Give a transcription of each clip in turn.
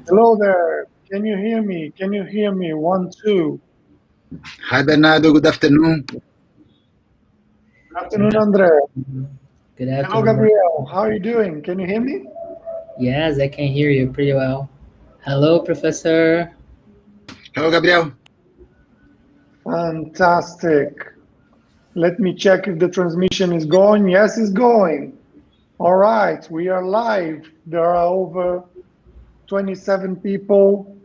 Hello there. Can you hear me? Can you hear me? 1, 2. Hi, Bernardo. Good afternoon. Good afternoon, Andre. Good Hello, afternoon. Gabriel. How are you doing? Can you hear me? Yes, I can hear you pretty well. Hello, Professor. Hello, Gabriel. Fantastic. Let me check if the transmission is going. Yes, it's going. All right, we are live. There are over 27 people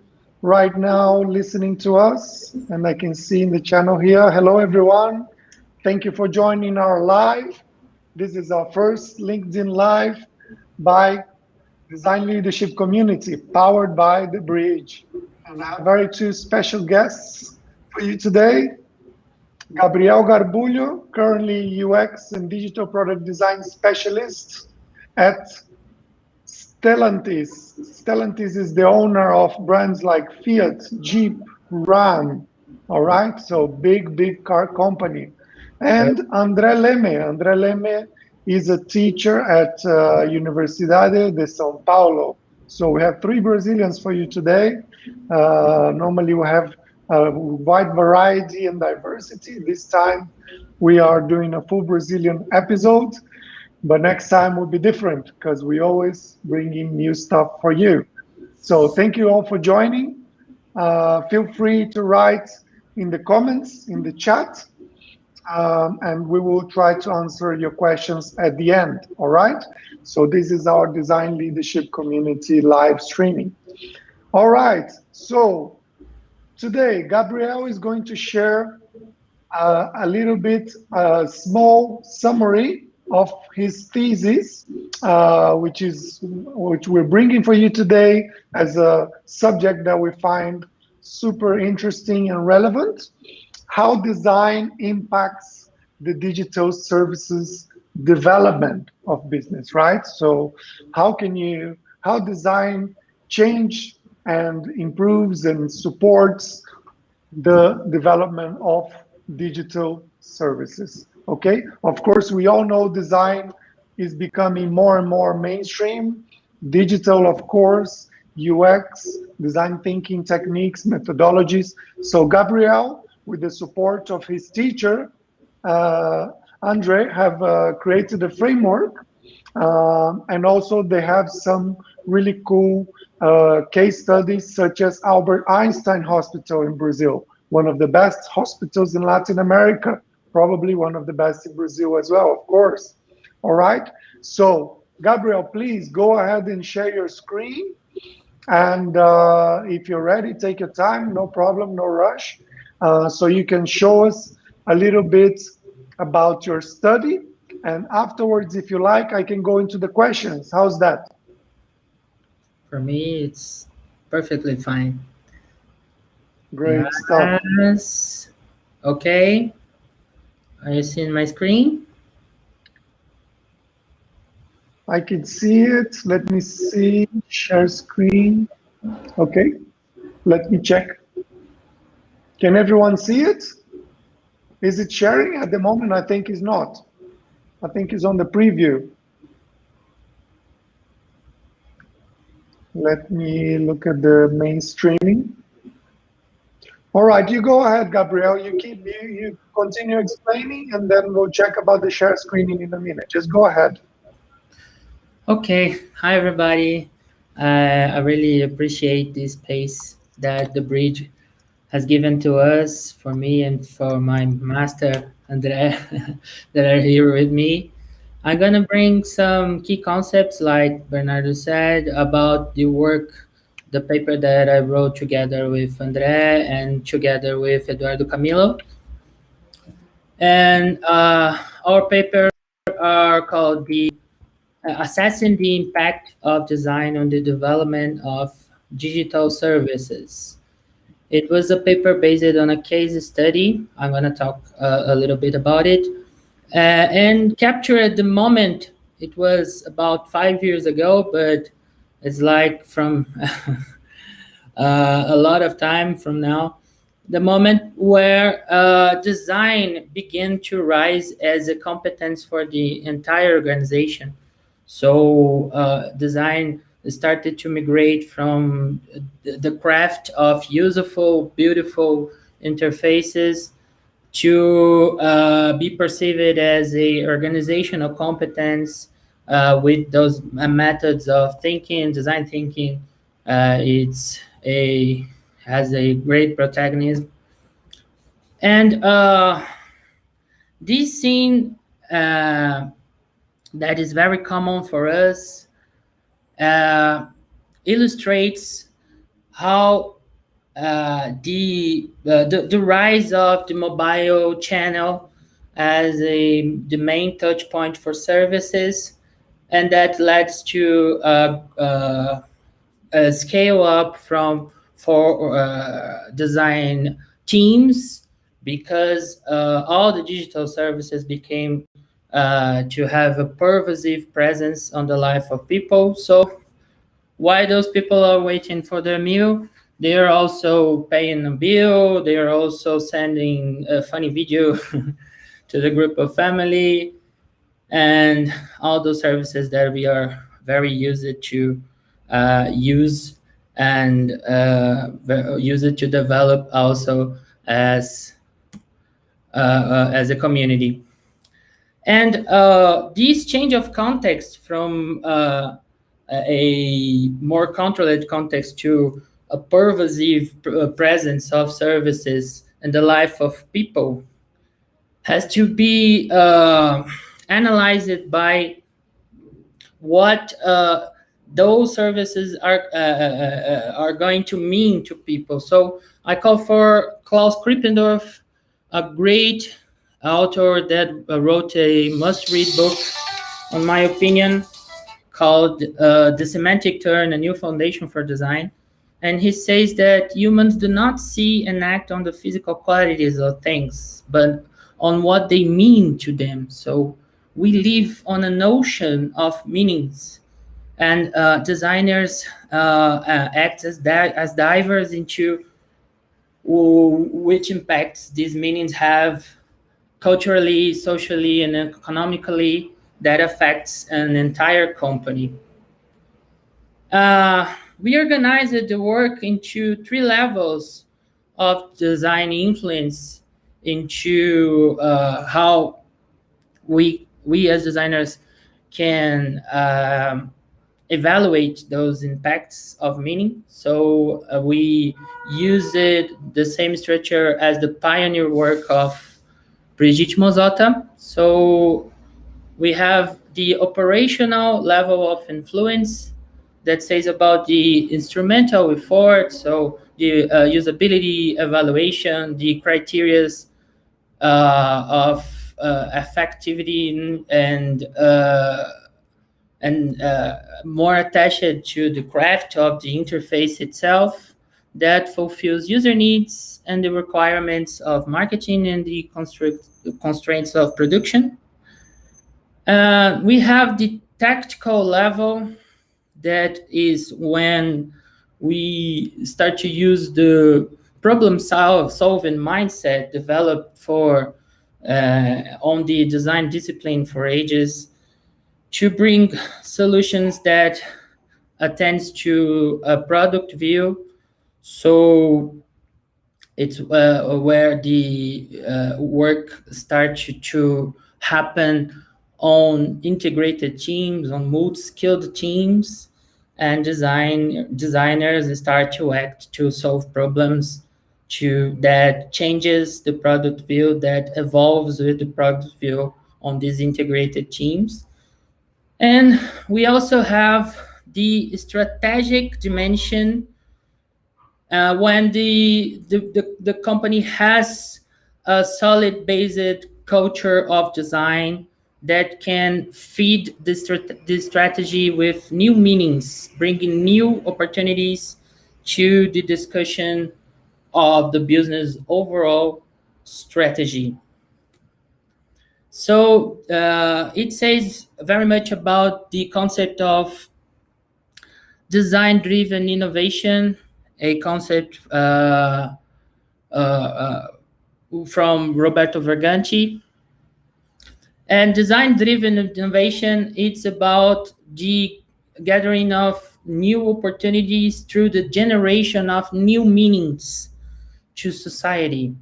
right now listening to us, and I can see in the channel here. Hello, everyone. Thank you for joining our live. This is our first LinkedIn Live by Design Leadership Community, powered by The Bridge. And I have very two special guests for you today. Gabriel Garbulho, currently UX and digital product design specialist at Stellantis. Stellantis is the owner of brands like Fiat, Jeep, Ram. All right, so big car company. And André Leme. André Leme is a teacher at Universidade de São Paulo. So we have three Brazilians for you today. Normally we have a wide variety and diversity. This time we are doing a full Brazilian episode, but next time will be different because we always bring in new stuff for you. So thank you all for joining. Feel free to write in the comments, in the chat, and we will try to answer your questions at the end, all right? So this is our Design Leadership Community live streaming. All right, so today, Gabriel is going to share a little bit, a small summary of his thesis, which we're bringing for you today as a subject that we find super interesting and relevant. How design impacts the digital services development of business, right? So how design change and improves and supports the development of digital services, okay? Of course, we all know design is becoming more and more mainstream. Digital, of course, UX, design thinking techniques, methodologies. So Gabriel, with the support of his teacher, Andre, have created a framework, and also they have some really cool case studies, such as Albert Einstein Hospital in Brazil, one of the best hospitals in Latin America, probably one of the best in Brazil as well, of course. All right, so Gabriel, please go ahead and share your screen. And if you're ready, take your time, no problem, no rush. So you can show us a little bit about your study. And afterwards, if you like, I can go into the questions. How's that? For me, it's perfectly fine. Great stuff. Yes. Okay. Are you seeing my screen? I can see it. Let me see. Share screen. Okay. Let me check. Can everyone see it? Is it sharing at the moment? I think it's not. I think it's on the preview. Let me look at the main streaming. All right, you go ahead, Gabriel. You continue explaining, and then we'll check about the share screening in a minute. Just go ahead. Okay. Hi, everybody. I really appreciate this space that the Bridge has given to us, for me and for my master, Andre, that are here with me. I'm going to bring some key concepts, like Bernardo said, about the work, the paper that I wrote together with Andre and together with Eduardo Camilo. And our paper are called the Assessing the Impact of Design on the Development of Digital Services. It was a paper based on a case study. I'm going to talk a little bit about it. And capture at the moment, it was about 5 years ago, but it's like from a lot of time from now, the moment where design began to rise as a competence for the entire organization. So design started to migrate from the craft of useful, beautiful interfaces to be perceived as a organizational competence with those methods of thinking, design thinking. It's a has a great protagonism, and this scene that is very common for us uh, illustrates how the rise of the mobile channel as the main touch point for services, and that leads to a scale up from for design teams, because all the digital services became to have a pervasive presence on the life of people. So while those people are waiting for their meal, they are also paying a bill. They are also sending a funny video to the group of family, and all those services that we are very used to use, and use it to develop also as as a community. And this change of context from a more controlled context to a pervasive presence of services in the life of people has to be analyzed by what those services are going to mean to people. So I call for Klaus Krippendorf, a great author that wrote a must-read book, in my opinion, called The Semantic Turn, A New Foundation for Design. And he says that humans do not see and act on the physical qualities of things, but on what they mean to them. So we live on a notion of meanings, and designers act as divers into which impacts these meanings have culturally, socially, and economically that affects an entire company. We organized the work into three levels of design influence into how we as designers can evaluate those impacts of meaning. So we used the same structure as the pioneer work of Brigitte Mozotta. So we have the operational level of influence that says about the instrumental effort, so the usability evaluation, the criterias of effectivity, and more attached to the craft of the interface itself that fulfills user needs and the requirements of marketing and the constraints of production. We have the tactical level, that is when we start to use the problem solving mindset developed for on the design discipline for ages to bring solutions that attends to a product view. So it's where the work starts to happen on integrated teams, on multi-skilled teams, and designers start to act to solve problems that changes the product view, that evolves with the product view on these integrated teams. And we also have the strategic dimension, when the company has a solid based culture of design that can feed the strategy with new meanings, bringing new opportunities to the discussion of the business overall strategy. So it says very much about the concept of design-driven innovation, a concept from Roberto Verganti. And design-driven innovation, it's about the gathering of new opportunities through the generation of new meanings to society.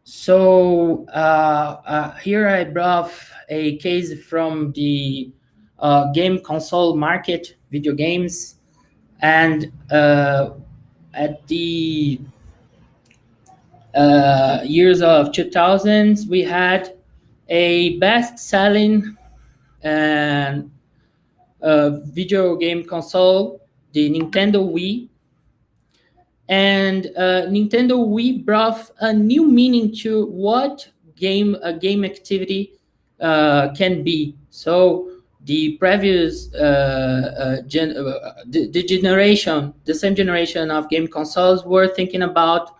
So here I brought a case from the game console market, video games, and at the years of 2000s, we had a best-selling and video game console, the Nintendo Wii. And Nintendo Wii brought a new meaning to what a game activity can be. So the previous the same generation of game consoles were thinking about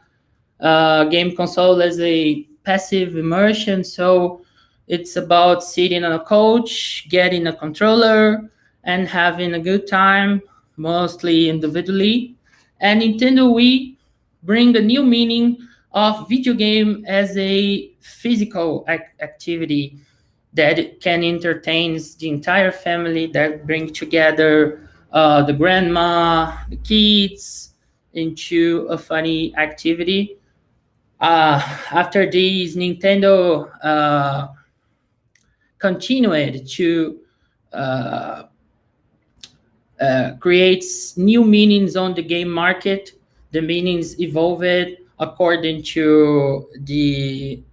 game console as a passive immersion. So it's about sitting on a couch, getting a controller, and having a good time, mostly individually. And Nintendo Wii bring a new meaning of video game as a physical activity that can entertain the entire family, that bring together the grandma, the kids into a funny activity. After this, Nintendo continued to uh, creates new meanings on the game market. The meanings evolved according to the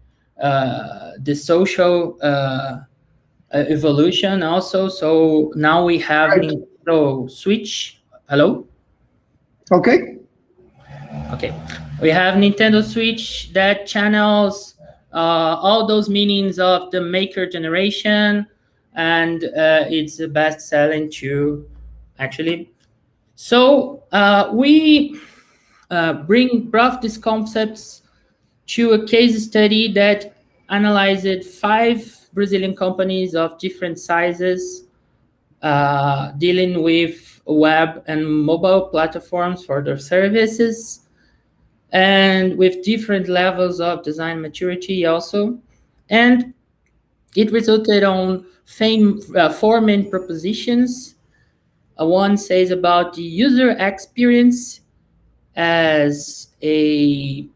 social evolution also. So now we have Right. Nintendo Switch. Hello? Okay. Okay. We have Nintendo Switch that channels all those meanings of the maker generation, and it's the best selling too, actually. So we brought these concepts to a case study that analyzed 5 Brazilian companies of different sizes dealing with web and mobile platforms for their services, and with different levels of design maturity also. And it resulted on 4 main propositions. One says about the user experience as a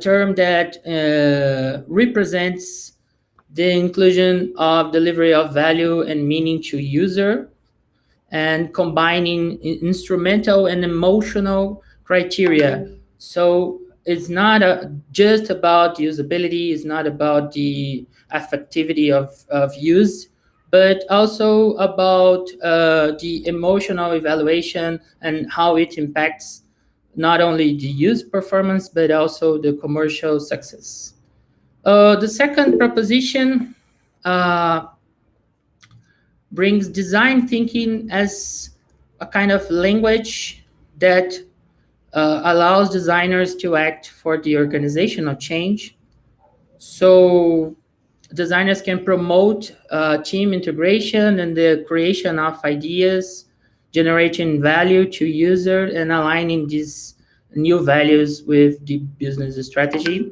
term that represents the inclusion of delivery of value and meaning to user, and combining instrumental and emotional criteria. So it's not just about usability, it's not about the affectivity of use, but also about the emotional evaluation and how it impacts not only the use performance, but also the commercial success. The second proposition uh, brings design thinking as a kind of language that allows designers to act for the organizational change. So designers can promote team integration and the creation of ideas, generating value to user and aligning these new values with the business strategy.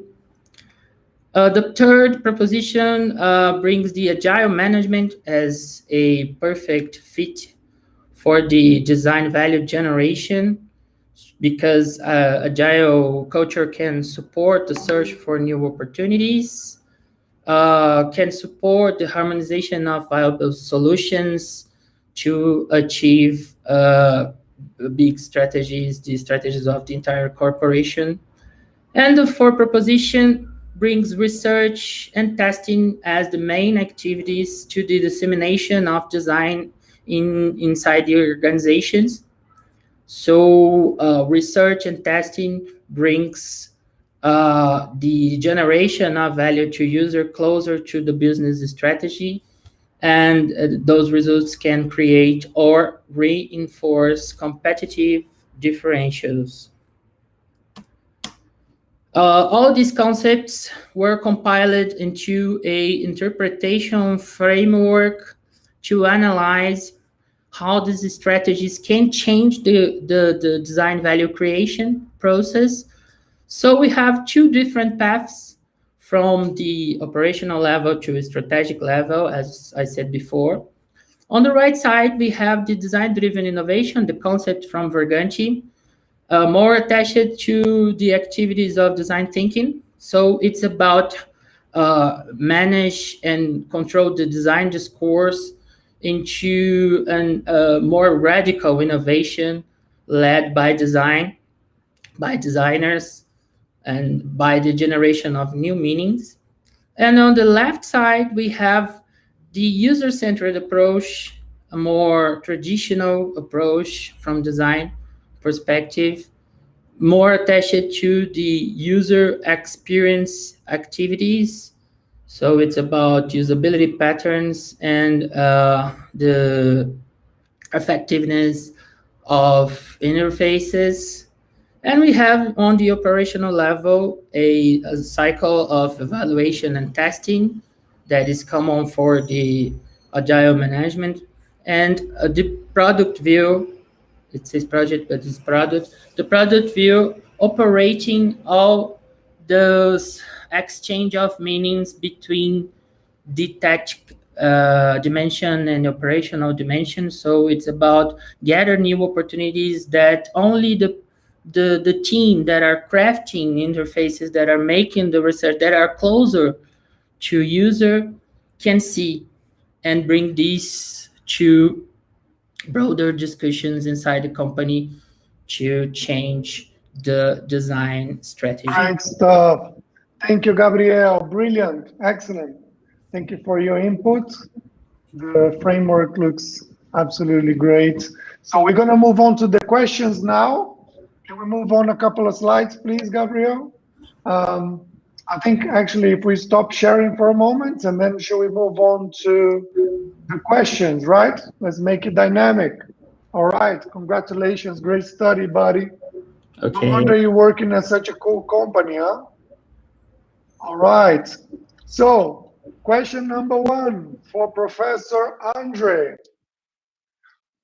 The third proposition brings the agile management as a perfect fit for the design value generation, because agile culture can support the search for new opportunities, can support the harmonization of viable solutions to achieve big strategies, the strategies of the entire corporation. And the fourth proposition brings research and testing as the main activities to the dissemination of design inside the organizations. So research and testing brings the generation of value to user closer to the business strategy, and those results can create or reinforce competitive differentials. All these concepts were compiled into a interpretation framework to analyze how these strategies can change the design value creation process. So we have 2 different paths from the operational level to a strategic level, as I said before. On the right side, we have the design-driven innovation, the concept from Verganti, more attached to the activities of design thinking. So it's about manage and control the design discourse into a more radical innovation led by design, by designers, and by the generation of new meanings. And on the left side, we have the user-centered approach, a more traditional approach from design perspective, more attached to the user experience activities. So it's about usability patterns and the effectiveness of interfaces. And we have on the operational level a cycle of evaluation and testing that is common for the agile management, and the product view. It says project, but it's product. The product view operating all those exchange of meanings between detached dimension and operational dimension. So it's about gather new opportunities that only the team that are crafting interfaces, that are making the research, that are closer to user can see, and bring these to broader discussions inside the company to change the design strategy. Great stuff. Thank you, Gabriel. Brilliant. Excellent. Thank you for your input. The framework looks absolutely great. So we're going to move on to the questions now. Can we move on a couple of slides, please, Gabriel? I think actually if we stop sharing for a moment, and then shall we move on to the questions, right? Let's make it dynamic. All right. Congratulations. Great study, buddy. Okay. No wonder you're working at such a cool company, huh? All right. So, question number 1 for Professor Andre.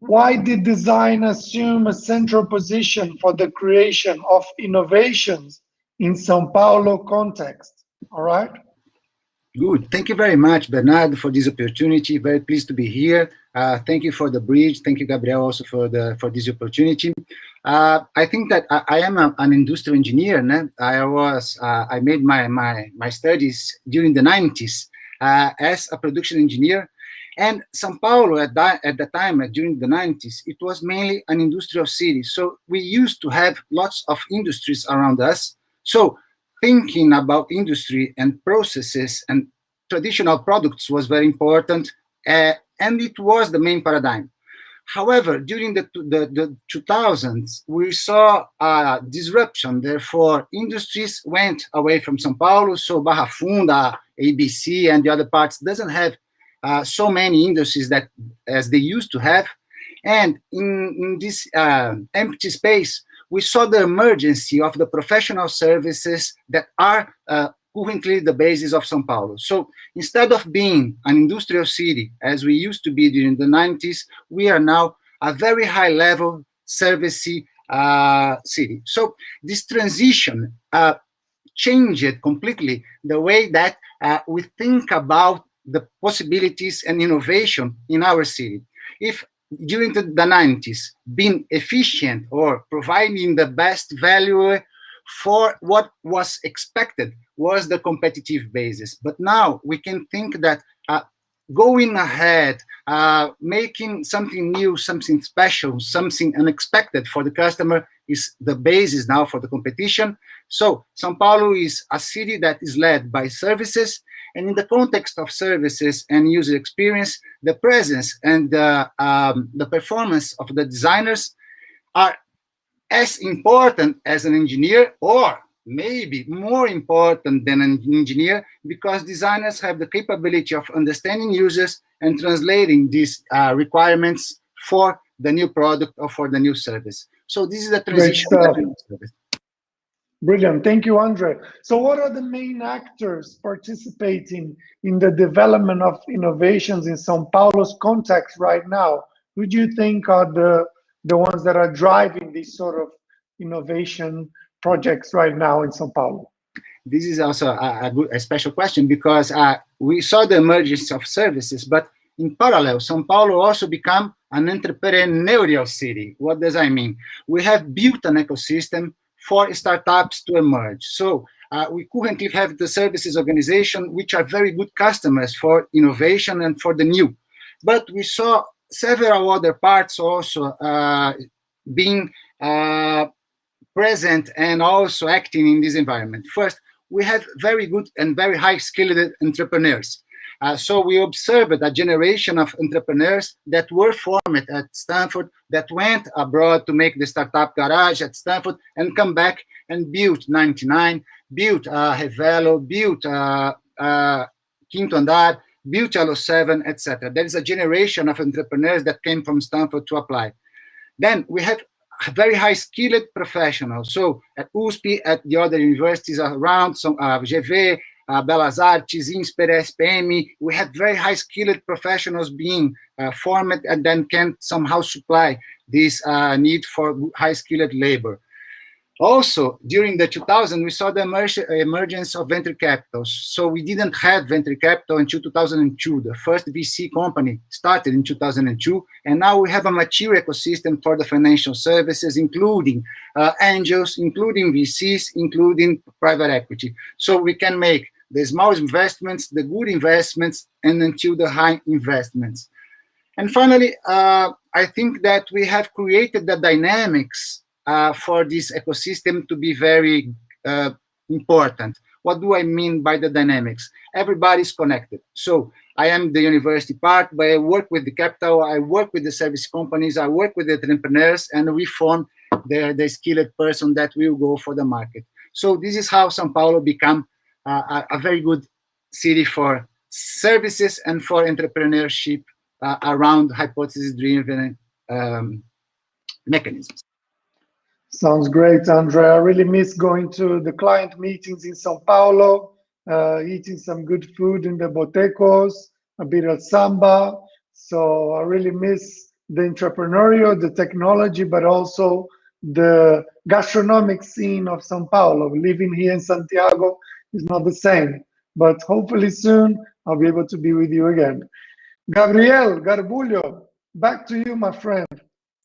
Why did design assume a central position for the creation of innovations in São Paulo context? All right. Good. Thank you very much, Bernardo, for this opportunity. Very pleased to be here. Thank you for the bridge. Thank you, Gabriel, also for this opportunity. I think that I am an industrial engineer. Né? I made my studies during the 90s as a production engineer. And São Paulo at the time, during the 90s, it was mainly an industrial city. So we used to have lots of industries around us. So thinking about industry and processes and traditional products was very important, and it was the main paradigm. However, during the 2000s, we saw a disruption. Therefore, industries went away from São Paulo. So Barra Funda, ABC, and the other parts doesn't have so many industries that as they used to have. And in this empty space, we saw the emergence of the professional services that are currently the basis of São Paulo. So instead of being an industrial city, as we used to be during the 90s, we are now a very high-level service city. So this transition changed completely the way that we think about the possibilities and innovation in our city. If during the 90s, being efficient or providing the best value for what was expected was the competitive basis. But now we can think that going ahead, making something new, something special, something unexpected for the customer is the basis now for the competition. So São Paulo is a city that is led by services, and in the context of services and user experience, the presence and the performance of the designers are as important as an engineer, or maybe more important than an engineer, because designers have the capability of understanding users and translating these requirements for the new product or for the new service. So this is the transition. Brilliant. Thank you, Andre. So what are the main actors participating in the development of innovations in São Paulo's context right now? Who do you think are the ones that are driving these sort of innovation projects right now in São Paulo? this is also a special question because we saw the emergence of services, but in parallel, São Paulo also become an entrepreneurial city. What does that mean? We have built an ecosystem for startups to emerge. So we currently have the services organization, which are very good customers for innovation and for the new. But we saw several other parts also being present and also acting in this environment. First, we have very good and very high skilled entrepreneurs. So we observed a generation of entrepreneurs that were formed at Stanford, that went abroad to make the startup garage at Stanford and come back and built 99, built Revelo, built Quinto Andar, built Elo 7, etc. There is a generation of entrepreneurs that came from Stanford to apply. Then we have very high skilled professionals. So at USP, at the other universities around, so GV, Belas Artes, INSPER, SPM, we have very high skilled professionals being formed and then can somehow supply this need for high skilled labor. Also, during the 2000s, we saw the emergence of venture capitals. So we didn't have venture capital until 2002. The first VC company started in 2002, and now we have a mature ecosystem for the financial services, including angels, including VCs, including private equity. So we can make the small investments, the good investments, and until the high investments. And finally, I think that we have created the dynamics for this ecosystem to be very important. What do I mean by the dynamics? Everybody's connected. So I am the university part, but I work with the capital, I work with the service companies, I work with the entrepreneurs, and we form the skilled person that will go for the market. So this is how São Paulo become a very good city for services and for entrepreneurship around hypothesis-driven mechanisms. Sounds great, Andre. I really miss going to the client meetings in São Paulo, eating some good food in the botecos, a bit of samba. So I really miss the entrepreneurial, the technology, but also the gastronomic scene of São Paulo. Living here in Santiago is not the same, but hopefully soon I'll be able to be with you again. Gabriel Garbulho, back to you, my friend.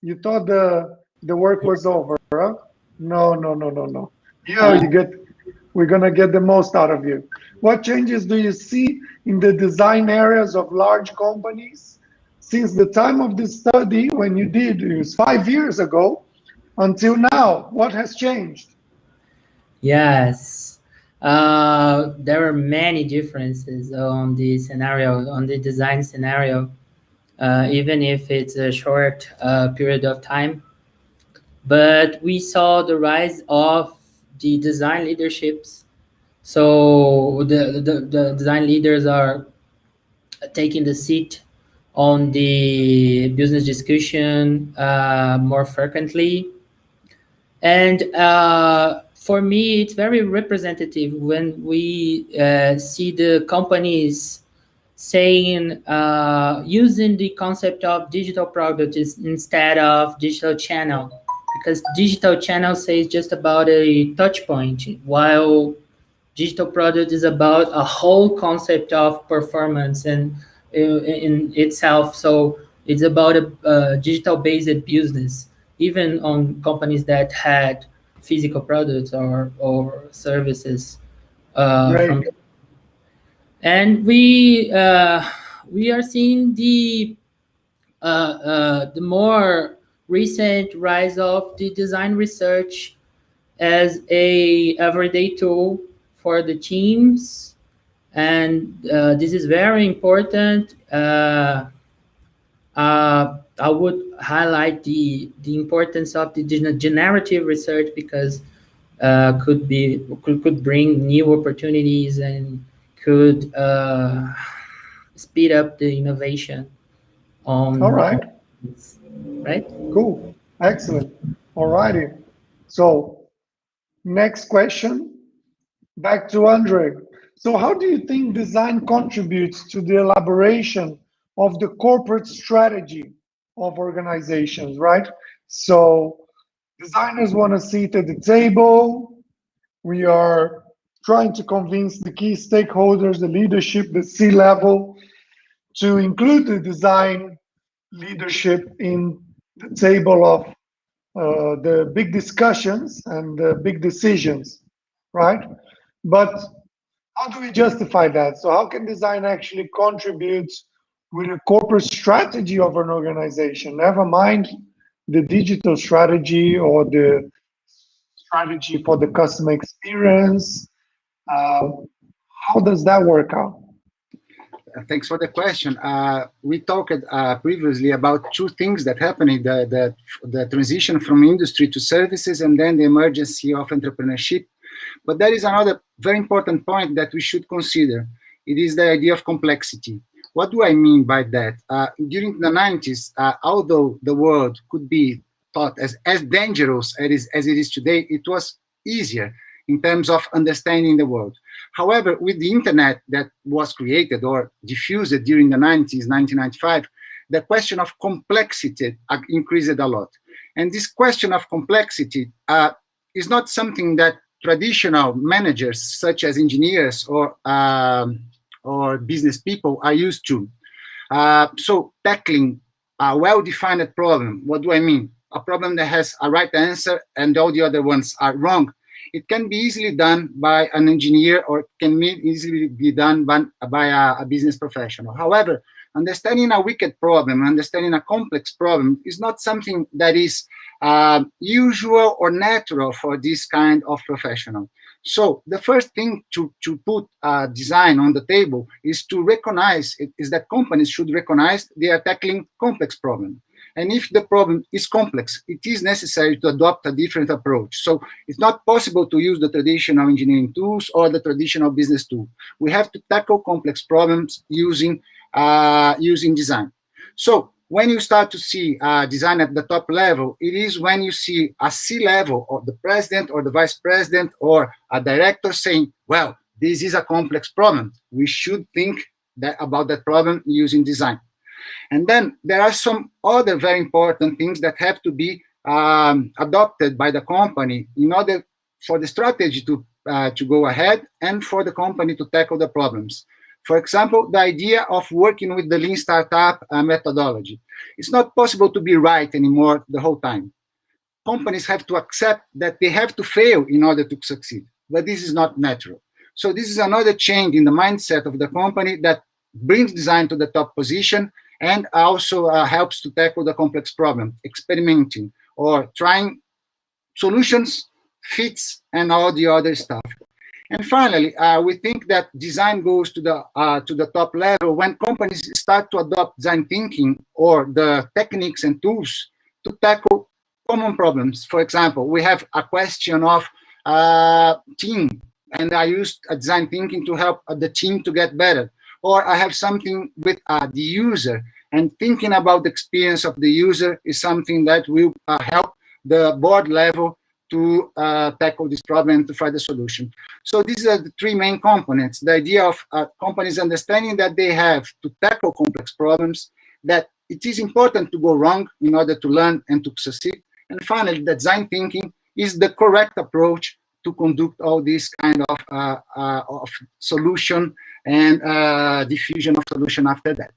You thought the work was over, huh? No, no, no, no, no. We're gonna get the most out of you. What changes do you see in the design areas of large companies since the time of this study when you did, it was 5 years ago, until now? What has changed? Yes, there are many differences on the scenario, on the design scenario, even if it's a short period of time. But we saw the rise of the design leaderships. So the design leaders are taking the seat on the business discussion more frequently. And for me, it's very representative when we see the companies saying using the concept of digital product instead of digital channel, because digital channel says just about a touch point, while digital product is about a whole concept of performance and in itself. So it's about a digital based business, even on companies that had physical products or services Great. from. And we are seeing the more recent rise of the design research as a everyday tool for the teams, and this is very important. I would highlight the importance of the generative research, because could bring new opportunities and could speed up the innovation All on right. right. Cool. Excellent. All righty. So next question, back to Andre. So how do you think design contributes to the elaboration of the corporate strategy of organizations, right? So designers want a seat at the table. We are trying to convince the key stakeholders, the leadership, the C-level, to include the design leadership in the table of the big discussions and the big decisions, right? But how do we justify that? So how can design actually contribute with a corporate strategy of an organization? Never mind the digital strategy or the strategy for the customer experience. How does that work out? Thanks for the question. We talked previously about two things that happened in the transition from industry to services and then the emergence of entrepreneurship. But there is another very important point that we should consider. It is the idea of complexity. What do I mean by that? During the 90s, although the world could be thought as dangerous as it is today, it was easier in terms of understanding the world. However, with the internet that was created or diffused during the 90s, 1995, the question of complexity increased a lot. And this question of complexity is not something that traditional managers, such as engineers or business people, are used to. So tackling a well-defined problem, what do I mean? A problem that has a right answer and all the other ones are wrong. It can be easily done by an engineer or can easily be done by a business professional. However, understanding a wicked problem, understanding a complex problem is not something that is usual or natural for this kind of professional. So the first thing to put design on the table is to recognize is that companies should recognize they are tackling complex problems. And if the problem is complex, it is necessary to adopt a different approach. So it's not possible to use the traditional engineering tools or the traditional business tool. We have to tackle complex problems using design. So when you start to see design at the top level, it is when you see a C-level or the president or the vice president or a director saying, well, this is a complex problem. We should think about that problem using design. And then there are some other very important things that have to be adopted by the company in order for the strategy to go ahead and for the company to tackle the problems. For example, the idea of working with the lean startup methodology. It's not possible to be right anymore the whole time. Companies have to accept that they have to fail in order to succeed, but this is not natural. So this is another change in the mindset of the company that brings design to the top position and also helps to tackle the complex problem, experimenting or trying solutions, fits, and all the other stuff. And finally, we think that design goes to the top level when companies start to adopt design thinking or the techniques and tools to tackle common problems. For example, we have a question of team, and I use design thinking to help the team to get better. Or I have something with the user, and thinking about the experience of the user is something that will help the board level to tackle this problem and to find a solution. So these are the three main components. The idea of companies understanding that they have to tackle complex problems, that it is important to go wrong in order to learn and to succeed. And finally, the design thinking is the correct approach to conduct all this kind of solution and diffusion of solution after that.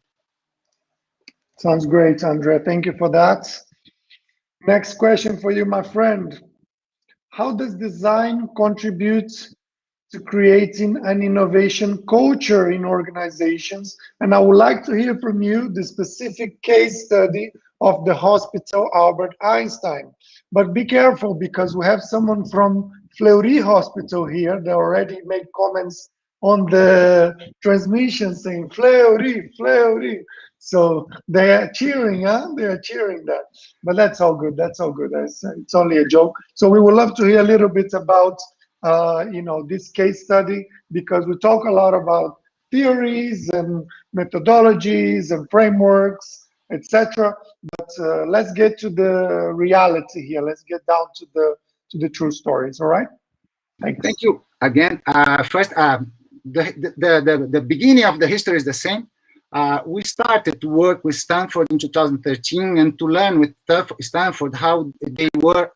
Sounds great, Andre. Thank you for that. Next question for you, my friend. How does design contribute to creating an innovation culture in organizations? And I would like to hear from you the specific case study of the Hospital Albert Einstein. But be careful, because we have someone from Fleury Hospital here that already made comments on the transmission saying Fleury, Fleury. So they are cheering, huh? They are cheering that. But that's all good. That's all good. It's only a joke. So we would love to hear a little bit about this case study, because we talk a lot about theories and methodologies and frameworks, etc. But let's get to the reality here. Let's get down to the true stories. All right. Thanks. Thank you again. First, the beginning of the history is the same. We started to work with Stanford in 2013 and to learn with Stanford how they were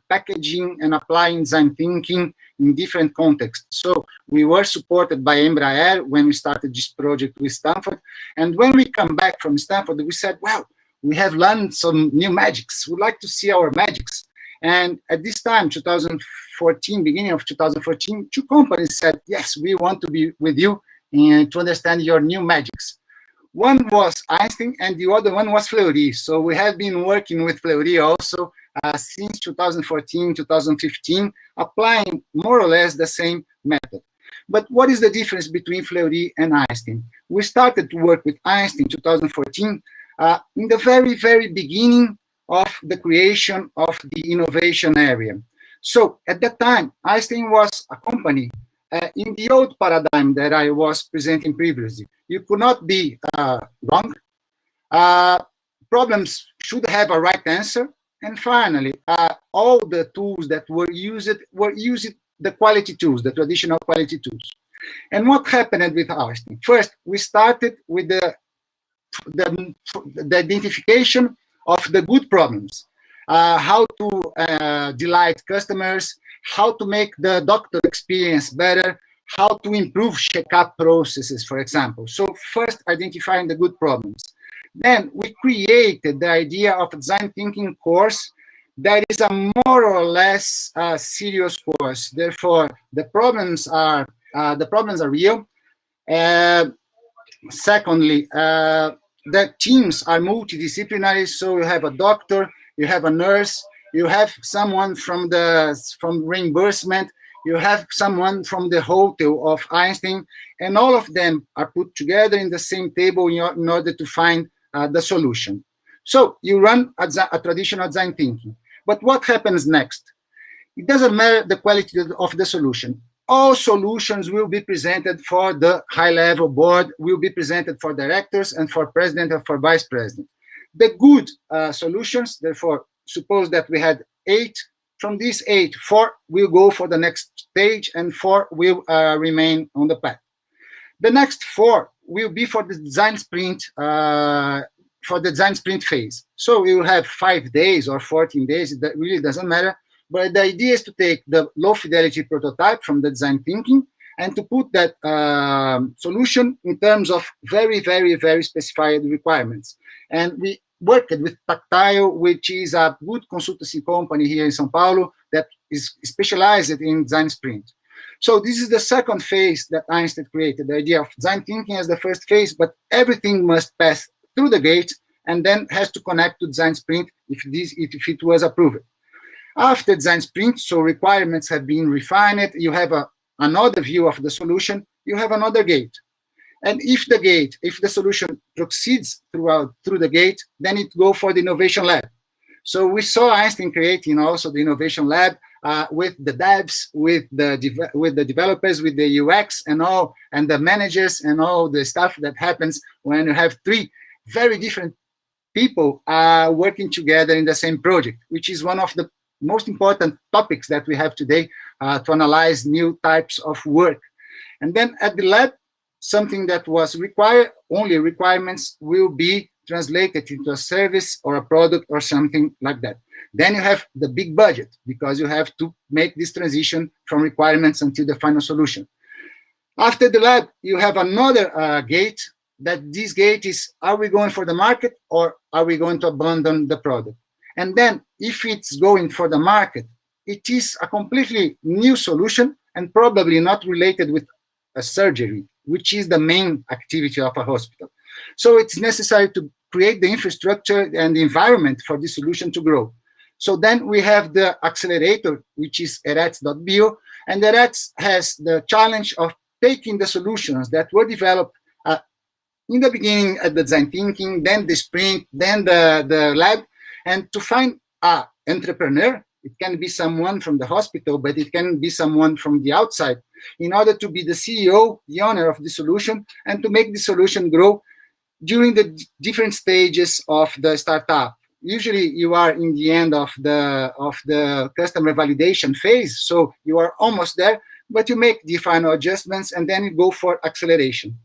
packaging and applying design thinking in different contexts. So we were supported by Embraer when we started this project with Stanford. And when we come back from Stanford, we said, well, we have learned some new magics. We'd like to see our magics. And at this time, 2014, beginning of 2014, two companies said, yes, we want to be with you and to understand your new magics. One was Einstein and the other one was Fleury. So we have been working with Fleury also since 2014, 2015, applying more or less the same method. But what is the difference between Fleury and Einstein? We started to work with Einstein in 2014 in the very, very beginning of the creation of the innovation area. So at that time, Einstein was a company in the old paradigm that I was presenting previously. You could not be wrong. Problems should have a right answer. And finally, all the tools that were used the quality tools, the traditional quality tools. And what happened with Einstein? First, we started with the identification of the good problems, how to delight customers, how to make the doctor experience better, how to improve checkup processes, for example. So first, identifying the good problems. Then we created the idea of a design thinking course that is a more or less serious course. Therefore, the problems are real. Secondly, the teams are multidisciplinary. So you have a doctor, you have a nurse, you have someone from reimbursement, you have someone from the hotel of Einstein, and all of them are put together in the same table in order to find the solution. So you run a traditional design thinking. But what happens next? It doesn't matter the quality of the solution. All solutions will be presented for the high-level board, will be presented for directors and for president and for vice president. The good solutions, therefore, suppose that we had 8. From these 8, 4 will go for the next stage and 4 will remain on the path. The next 4 will be for the design sprint, phase. So we will have 5 days or 14 days. That really doesn't matter. But the idea is to take the low fidelity prototype from the design thinking and to put that solution in terms of very, very, very specified requirements. And we worked with Tactile, which is a good consultancy company here in São Paulo that is specialized in design sprint. So this is the second phase that Einstein created, the idea of design thinking as the first phase, but everything must pass through the gate and then has to connect to design sprint if it was approved. After design sprint, so requirements have been refined, you have another view of the solution, you have another gate. And if the solution proceeds through the gate, then it goes for the innovation lab. So we saw Einstein creating also the innovation lab with the devs, with the developers, with the UX and all, and the managers and all the stuff that happens when you have 3 very different people working together in the same project, which is one of the most important topics that we have today to analyze new types of work. And then at the lab, something that was required, only requirements will be translated into a service or a product or something like that. Then you have the big budget because you have to make this transition from requirements until the final solution. After the lab, you have another gate, that this gate is, are we going for the market or are we going to abandon the product? And then if it's going for the market, it is a completely new solution and probably not related with a surgery, which is the main activity of a hospital. So it's necessary to create the infrastructure and the environment for this solution to grow. So then we have the accelerator, which is Erets.bio, and Erets has the challenge of taking the solutions that were developed in the beginning at the design thinking, then the sprint, then the lab, and to find an entrepreneur. It can be someone from the hospital, but it can be someone from the outside, in order to be the CEO, the owner of the solution, and to make the solution grow during the different stages of the startup. Usually you are in the end of the customer validation phase, so you are almost there, but you make the final adjustments and then you go for acceleration.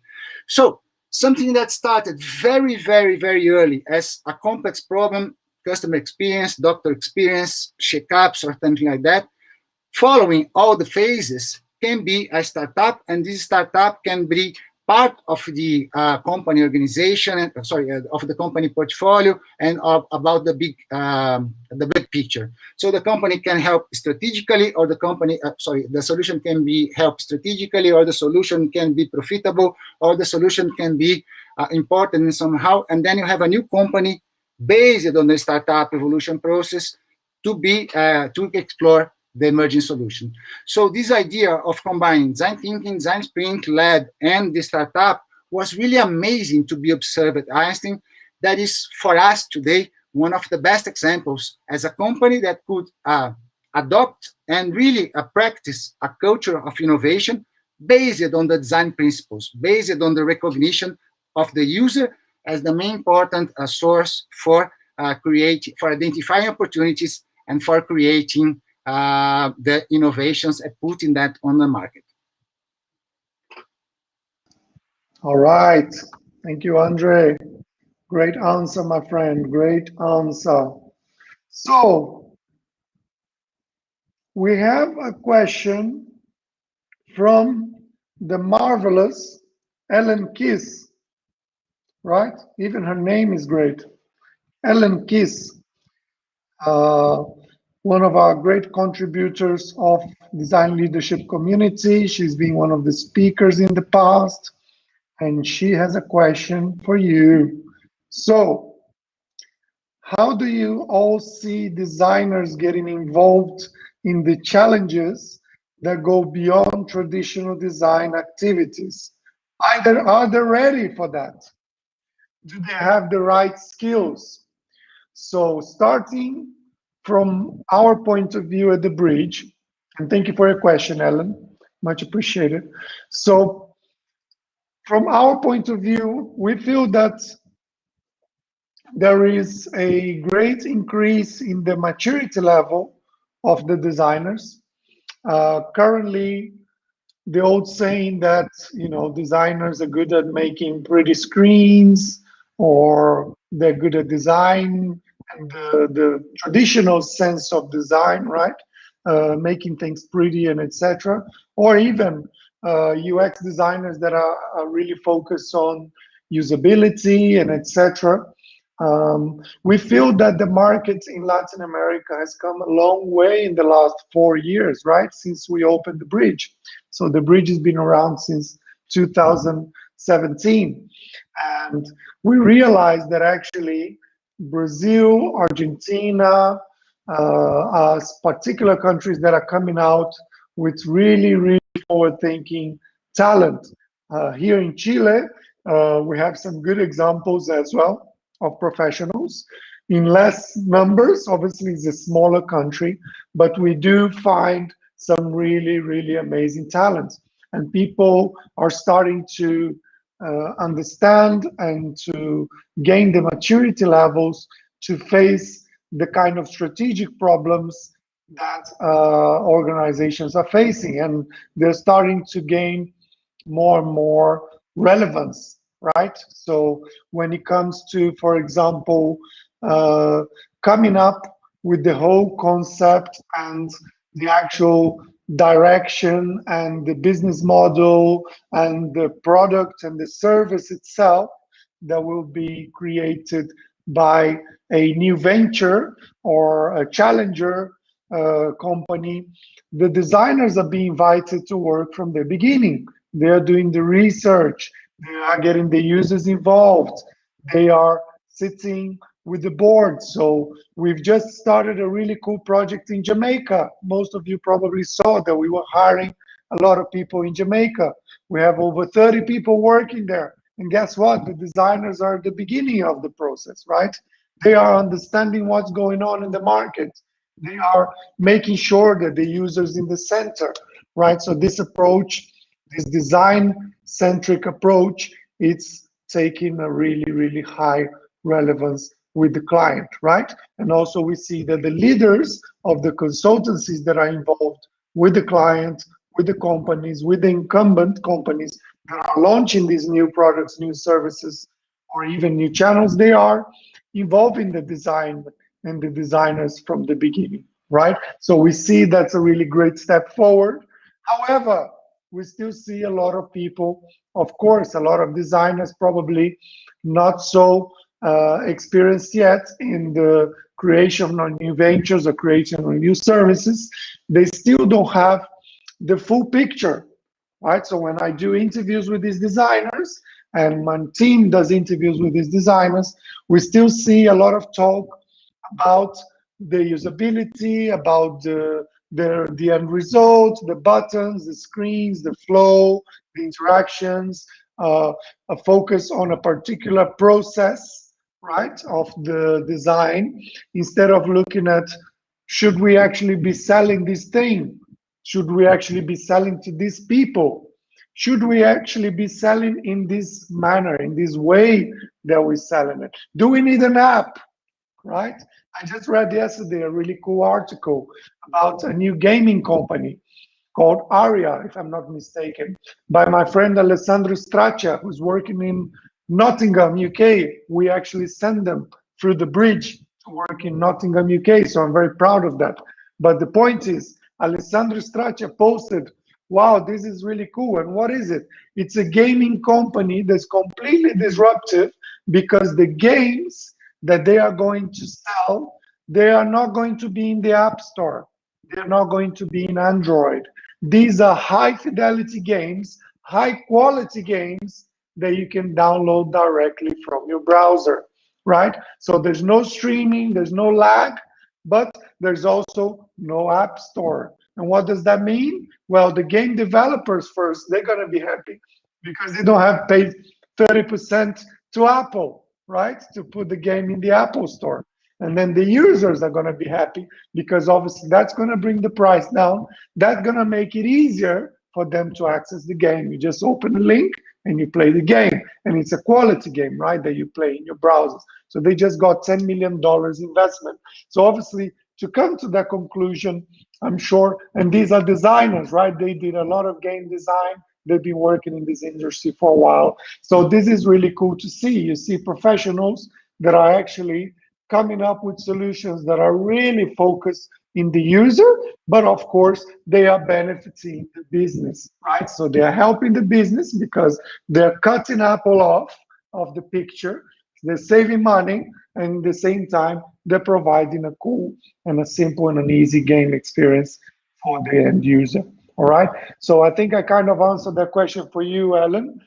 So something that started very, very, very early as a complex problem customer experience, doctor experience, checkups, or something like that, following all the phases can be a startup, and this startup can be part of the company organization, of the company portfolio, and about the big picture. So the company can help strategically, or the solution can be help strategically, or the solution can be profitable, or the solution can be important somehow, and then you have a new company based on the startup evolution process to explore the emerging solution. So this idea of combining design thinking, design sprint, lab, and the startup was really amazing to be observed at Einstein. That is, for us today, one of the best examples as a company that could adopt and really practice a culture of innovation based on the design principles, based on the recognition of the user as the main important source for identifying opportunities and for creating the innovations and putting that on the market. All right. Thank you, Andre. Great answer, my friend. Great answer. So we have a question from the marvelous Ellen Kiss, right? Even her name is great. Ellen Kiss, one of our great contributors of design leadership community. She's been one of the speakers in the past, and she has a question for you. So, how do you all see designers getting involved in the challenges that go beyond traditional design activities? Are they ready for that? Do they have the right skills? So starting from our point of view at the Bridge, and thank you for your question, Ellen, much appreciated. So from our point of view, we feel that there is a great increase in the maturity level of the designers. Currently, the old saying that designers are good at making pretty screens, or they're good at design, and the traditional sense of design, right? Making things pretty and etc. Or even UX designers that are really focused on usability and etc. We feel that the market in Latin America has come a long way in the last 4 years, right? Since we opened the Bridge. So the Bridge has been around since 2017. And we realized that actually Brazil, Argentina, as particular countries that are coming out with really, really forward-thinking talent. Here in Chile, we have some good examples as well of professionals in less numbers. Obviously, it's a smaller country, but we do find some really, really amazing talent. And people are starting to understand and to gain the maturity levels to face the kind of strategic problems that organizations are facing. And they're starting to gain more and more relevance, right? So when it comes to, for example, coming up with the whole concept and the actual direction and the business model and the product and the service itself that will be created by a new venture or a challenger company, the designers are being invited to work from the beginning. They are doing the research, they are getting the users involved, they are sitting with the board. So we've just started a really cool project in Jamaica. Most of you probably saw that we were hiring a lot of people in Jamaica. We have over 30 people working there. And guess what? The designers are at the beginning of the process, right? They are understanding what's going on in the market. They are making sure that the user's in the center, right? So this approach, this design-centric approach, it's taking a really, really high relevance with the client, right? And also we see that the leaders of the consultancies that are involved with the client, with the companies, with the incumbent companies that are launching these new products, new services, or even new channels, they are involving the design and the designers from the beginning, right? So we see that's a really great step forward. However, we still see a lot of people, of course, a lot of designers probably not so experienced yet in the creation of new ventures or creation of new services. They still don't have the full picture, right? So when I do interviews with these designers and my team does interviews with these designers, we still see a lot of talk about the usability, about the end result, the buttons, the screens, the flow, the interactions, a focus on a particular process, right, of the design, instead of looking at, should we actually be selling this thing? Should we actually be selling to these people? Should we actually be selling in this manner, in this way that we're selling it? Do we need an app, right? I just read yesterday a really cool article about a new gaming company called Aria, if I'm not mistaken, by my friend Alessandro Straccia, who's working in Nottingham, UK. We actually send them through the bridge to work in Nottingham, UK. So I'm very proud of that. But the point is, Alessandro Straccia posted, wow, this is really cool. And what is it? It's a gaming company that's completely disruptive because the games that they are going to sell, they are not going to be in the App Store. They're not going to be in Android. These are high fidelity games, high quality games that you can download directly from your browser, right? So there's no streaming, there's no lag, but there's also no App Store. And what does that mean? Well, the game developers first, they're going to be happy because they don't have paid 30% to Apple, right? To put the game in the Apple Store. And then the users are going to be happy because obviously that's going to bring the price down. That's going to make it easier for them to access the game. You just open a link and you play the game. And it's a quality game, right, that you play in your browsers. So they just got $10 million investment. So obviously, to come to that conclusion, I'm sure, and these are designers, right? They did a lot of game design. They've been working in this industry for a while. So this is really cool to see. You see professionals that are actually coming up with solutions that are really focused in the user, but of course they are benefiting the business, right? So they are helping the business because they're cutting Apple off of the picture, they're saving money, and at the same time they're providing a cool and a simple and an easy game experience for the end user. All right, so I think I kind of answered that question for you, Alan.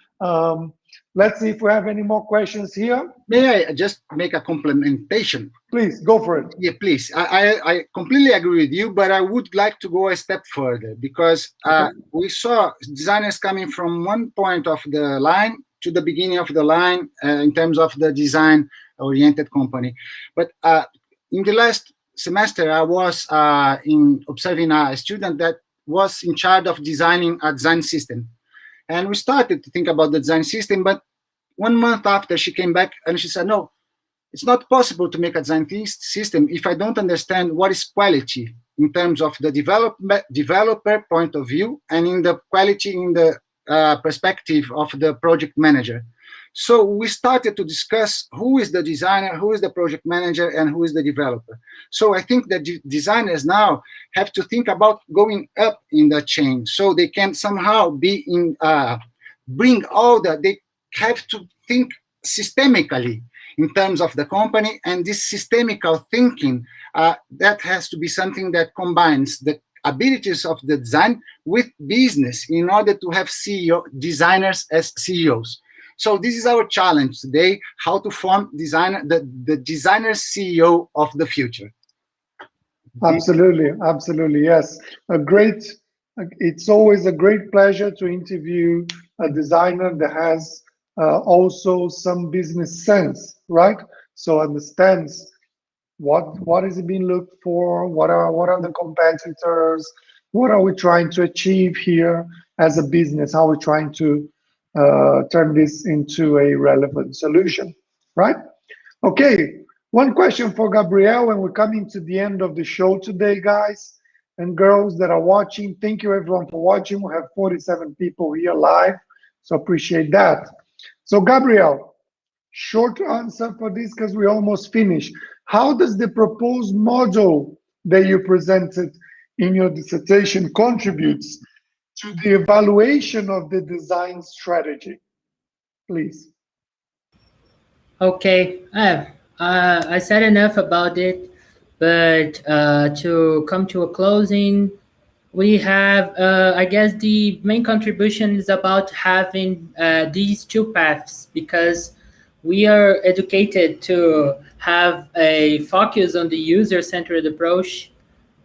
Let's see if we have any more questions here. May I just make a complementation? Please, go for it. Yeah, please. I completely agree with you, but I would like to go a step further because we saw designers coming from one point of the line to the beginning of the line in terms of the design-oriented company. But in the last semester, I was observing a student that was in charge of designing a design system. And we started to think about the design system, but 1 month after she came back and she said, no, it's not possible to make a design system if I don't understand what is quality in terms of the developer point of view and in the quality in the perspective of the project manager. So we started to discuss who is the designer, who is the project manager, and who is the developer. So I think that designers now have to think about going up in the chain so they can somehow be in, bring all that. They have to think systemically in terms of the company, and this systemical thinking, that has to be something that combines the abilities of the design with business in order to have designers as CEOs. So this is our challenge today, how to form the designer CEO of the future. Absolutely, absolutely, yes. It's always a great pleasure to interview a designer that has also some business sense, right? So understands what is being looked for, what are the competitors, what are we trying to achieve here as a business, how we're trying to turn this into a relevant solution, right? Okay, one question for Gabriel, and we're coming to the end of the show today, guys and girls that are watching. Thank you everyone for watching. We have 47 people here live, so appreciate that. So Gabriel, short answer for this because we almost finished. How does the proposed model that you presented in your dissertation contributes to the evaluation of the design strategy? Please. Okay, I said enough about it, but to come to a closing, we have, I guess, the main contribution is about having these two paths, because we are educated to have a focus on the user-centered approach,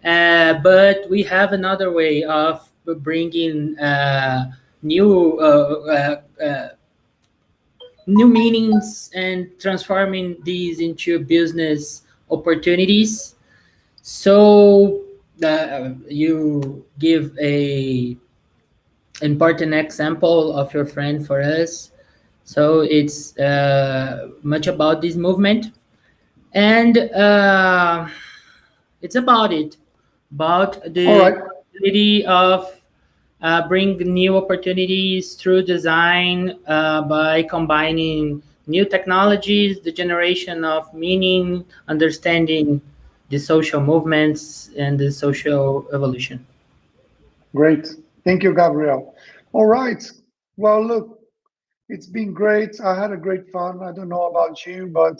but we have another way of bringing new meanings and transforming these into business opportunities. So you give a important example of your friend for us. So it's much about this movement, and it's about All the right. ability of bring new opportunities through design by combining new technologies, the generation of meaning, understanding the social movements and the social evolution. Great. Thank you, Gabriel. All right. Well, look, it's been great. I had a great fun. I don't know about you, but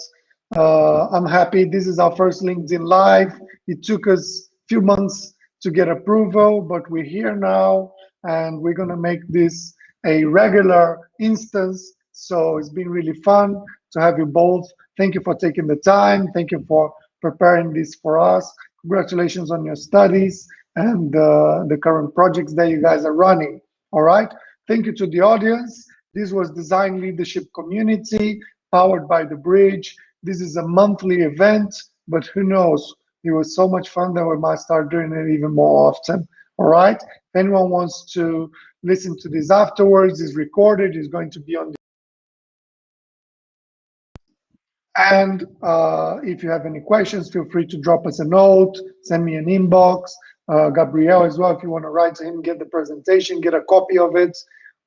I'm happy. This is our first LinkedIn Live. It took us a few months to get approval, but we're here now and we're going to make this a regular instance. So it's been really fun to have you both. Thank you for taking the time. Thank you for preparing this for us. Congratulations on your studies and the current projects that you guys are running. All right. Thank you to the audience. This was Design Leadership Community, powered by The Bridge. This is a monthly event, but who knows? It was so much fun that we might start doing it even more often. All right? If anyone wants to listen to this afterwards, it's recorded, it's going to be on. And if you have any questions, feel free to drop us a note, send me an inbox. Gabriel as well, if you want to write to him, get the presentation, get a copy of it.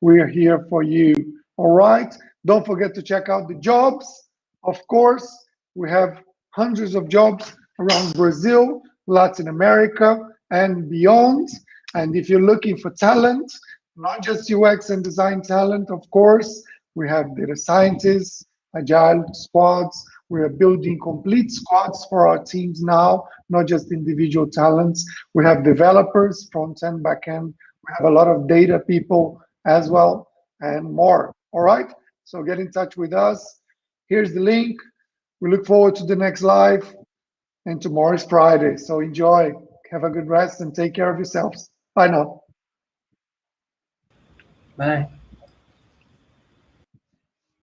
We're here for you. All right. Don't forget to check out the jobs. Of course, we have hundreds of jobs around Brazil, Latin America, and beyond. And if you're looking for talent, not just UX and design talent, of course, we have data scientists, agile squads. We are building complete squads for our teams now, not just individual talents. We have developers, front end, back end. We have a lot of data people as well, and more. All right. So get in touch with us. Here's the link. We look forward to the next live. And tomorrow is Friday. So enjoy. Have a good rest and take care of yourselves. Bye now. Bye.